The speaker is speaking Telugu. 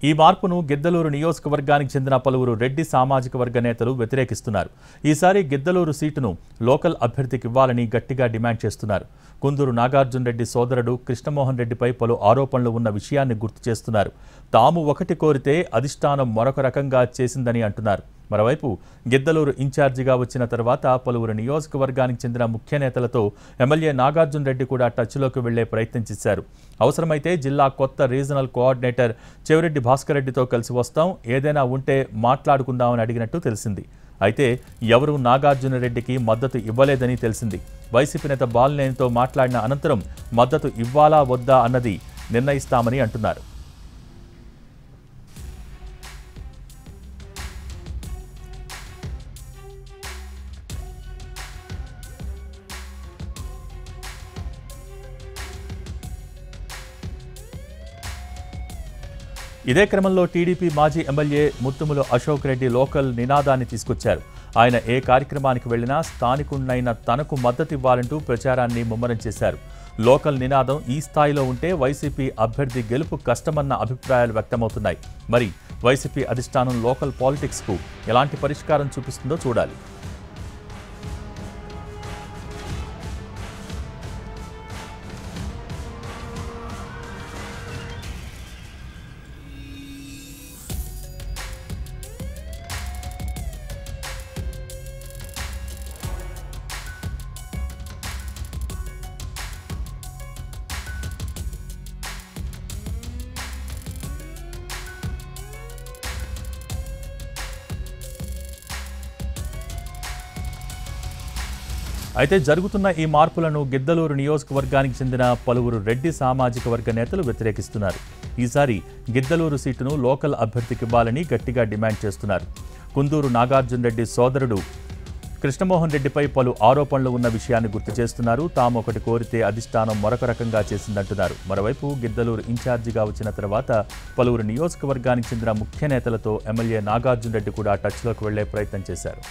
ఈ మార్పును గిద్దలూరు నియోజకవర్గానికి చెందిన పలువురు రెడ్డి సామాజిక వర్గ నేతలు వ్యతిరేకిస్తున్నారు. ఈసారి గిద్దలూరు సీటును లోకల్ అభ్యర్థికి ఇవ్వాలని గట్టిగా డిమాండ్ చేస్తున్నారు. కుందూరు నాగార్జున రెడ్డి సోదరుడు కృష్ణమోహన్ రెడ్డిపై పలు ఆరోపణలు ఉన్న విషయాన్ని గుర్తు చేస్తున్నారు. తాము ఒకటి కోరితే అధిష్టానం మరొక రకంగా చేసిందని అంటున్నారు. మరోవైపు గిద్దలూరు ఇన్ఛార్జిగా వచ్చిన తర్వాత పలువురు నియోజకవర్గానికి చెందిన ముఖ్య నేతలతో ఎమ్మెల్యే నాగార్జున రెడ్డి కూడా టచ్లోకి వెళ్లే ప్రయత్నం చేశారు. అవసరమైతే జిల్లా కొత్త రీజనల్ కోఆర్డినేటర్ చెవిరెడ్డి భాస్కర్ రెడ్డితో కలిసి వస్తాం, ఏదైనా ఉంటే మాట్లాడుకుందామని అడిగినట్టు తెలిసింది. అయితే ఎవరూ నాగార్జున రెడ్డికి మద్దతు ఇవ్వలేదని తెలిసింది. వైసీపీ నేత బాలినేనితో మాట్లాడిన అనంతరం మద్దతు ఇవ్వాలా వద్దా అన్నది నిర్ణయిస్తామని అంటున్నారు. ఇదే క్రమంలో టీడీపీ మాజీ ఎమ్మెల్యే ముత్తుముల అశోక్ రెడ్డి లోకల్ నినాదాన్ని తీసుకొచ్చారు. ఆయన ఏ కార్యక్రమానికి వెళ్లినా స్థానికుడినైన తనకు మద్దతు ఇవ్వాలంటూ ప్రచారాన్ని ముమ్మరం చేశారు. లోకల్ నినాదం ఈ స్థాయిలో ఉంటే వైసీపీ అభ్యర్థి గెలుపు కష్టమన్న అభిప్రాయాలు వ్యక్తమవుతున్నాయి. మరి వైసీపీ అధిష్టానం లోకల్ పాలిటిక్స్కు ఎలాంటి పరిష్కారం చూపిస్తుందో చూడాలి. అయితే జరుగుతున్న ఈ మార్పులను గిద్దలూరు నియోజకవర్గానికి చెందిన పలువురు రెడ్డి సామాజిక వర్గ నేతలు వ్యతిరేకిస్తున్నారు. ఈసారి గిద్దలూరు సీటును లోకల్ అభ్యర్థికి ఇవ్వాలని గట్టిగా డిమాండ్ చేస్తున్నారు. కుందూరు నాగార్జున రెడ్డి సోదరుడు కృష్ణమోహన్ రెడ్డిపై పలు ఆరోపణలు ఉన్న విషయాన్ని గుర్తు చేస్తున్నారు. తాము ఒకటి కోరితే అధిష్టానం మరొక రకంగా చేసిందంటున్నారు. మరోవైపు గిద్దలూరు ఇన్ఛార్జిగా వచ్చిన తర్వాత పలువురు నియోజకవర్గానికి చెందిన ముఖ్య నేతలతో ఎమ్మెల్యే నాగార్జున రెడ్డి కూడా టచ్లోకి వెళ్లే ప్రయత్నం చేశారు.